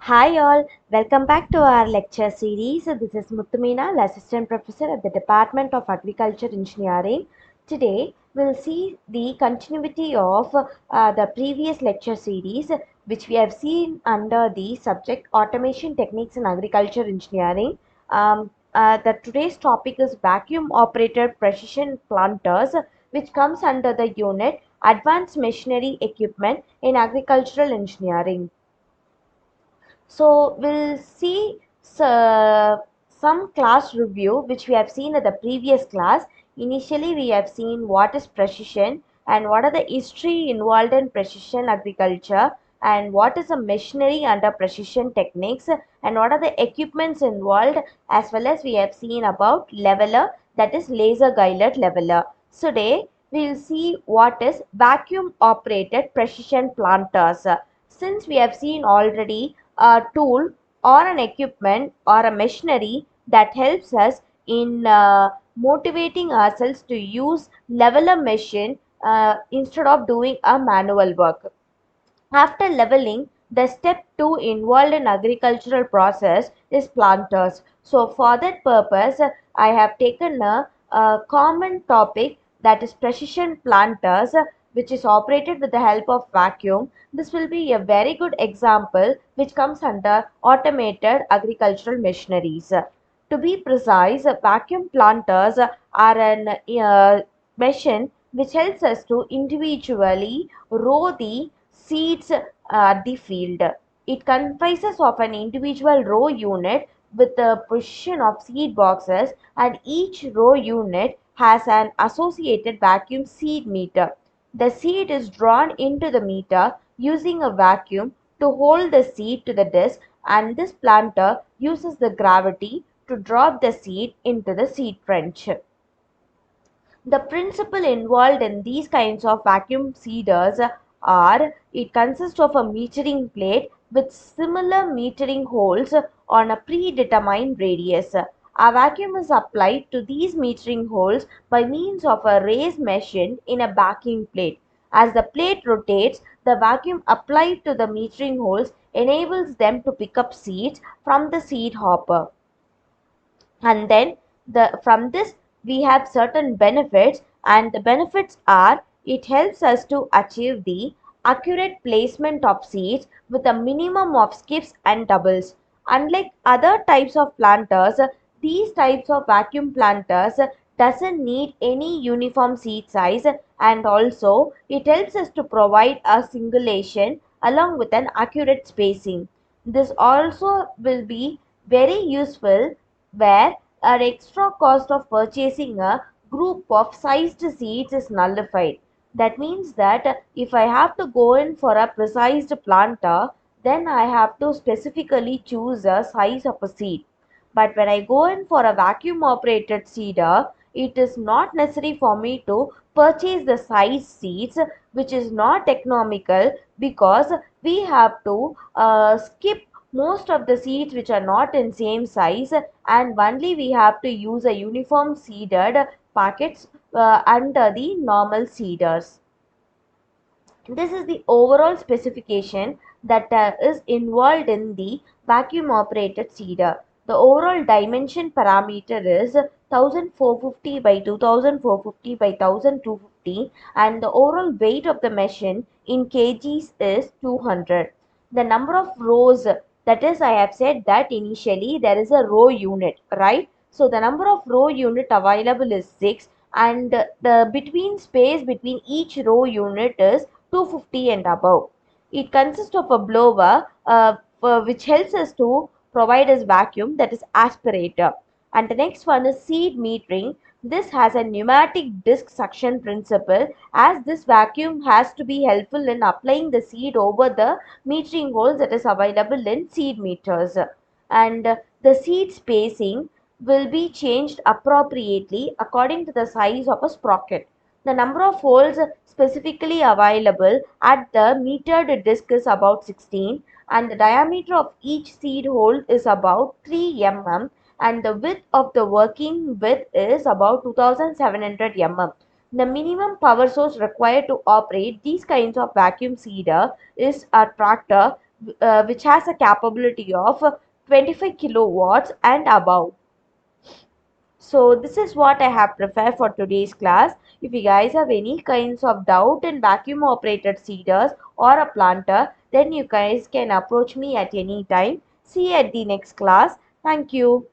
Hi all, welcome back to our lecture series. This is Muttumina, Assistant Professor at the Department of Agriculture Engineering. Today we'll see the continuity of the previous lecture series which we have seen under the subject Automation Techniques in Agriculture Engineering. Today's topic is Vacuum Operated Precision Planters, which comes under the unit Advanced Machinery Equipment in Agricultural Engineering. So we'll see some class review which we have seen at the previous class. Initially we have seen what is precision and what are the history involved in precision agriculture and what is a machinery under precision techniques and what are the equipments involved, as well as we have seen about leveler, that is laser guided leveler. Today we will see what is vacuum operated precision planters. Since we have seen already a tool or an equipment or a machinery that helps us in motivating ourselves to use leveler machine instead of doing a manual work. After leveling, the step 2 involved in agricultural process is planters. So for that purpose, I have taken a common topic, that is precision planters, which is operated with the help of vacuum. This will be a very good example which comes under automated agricultural machineries. To be precise, vacuum planters are an machine which helps us to individually row the seeds at the field. It comprises of an individual row unit with a position of seed boxes, and each row unit has an associated vacuum seed meter. The seed is drawn into the meter using a vacuum to hold the seed to the disc, and this planter uses the gravity to drop the seed into the seed trench. The principle involved in these kinds of vacuum seeders are, it consists of a metering plate with similar metering holes on a predetermined radius. A vacuum is applied to these metering holes by means of a raised machine in a backing plate. As the plate rotates, the vacuum applied to the metering holes enables them to pick up seeds from the seed hopper, and then from this we have certain benefits, and the benefits are, it helps us to achieve the accurate placement of seeds with a minimum of skips and doubles. Unlike other types of planters, these types of vacuum planters doesn't need any uniform seed size, and also it helps us to provide a singulation along with an accurate spacing. This also will be very useful where an extra cost of purchasing a group of sized seeds is nullified. That means that if I have to go in for a precise planter, then I have to specifically choose a size of a seed. But when I go in for a vacuum operated seeder, it is not necessary for me to purchase the size seeds, which is not economical, because we have to skip most of the seeds which are not in same size, and only we have to use a uniform seeded packets under the normal seeders. This is the overall specification that is involved in the vacuum operated seeder. The overall dimension parameter is 1450 by 2450 by 1250, and the overall weight of the machine in kgs is 200. The number of rows, that is, I have said that initially there is a row unit, right? So the number of row unit available is 6, and the between space between each row unit is 250 and above. It consists of a blower which helps us to provide us vacuum, that is aspirator. And the next one is seed metering. This has a pneumatic disc suction principle, as this vacuum has to be helpful in applying the seed over the metering holes that is available in seed meters. And the seed spacing will be changed appropriately according to the size of a sprocket. The number of holes specifically available at the metered disc is about 16, and the diameter of each seed hole is about 3 mm, and the width of the working width is about 2700 mm. The minimum power source required to operate these kinds of vacuum seeder is a tractor, which has a capability of 25 kilowatts and above. So this is what I have prepared for today's class. If you guys have any kinds of doubt in vacuum operated seeders or a planter, then you guys can approach me at any time. See you at the next class. Thank you.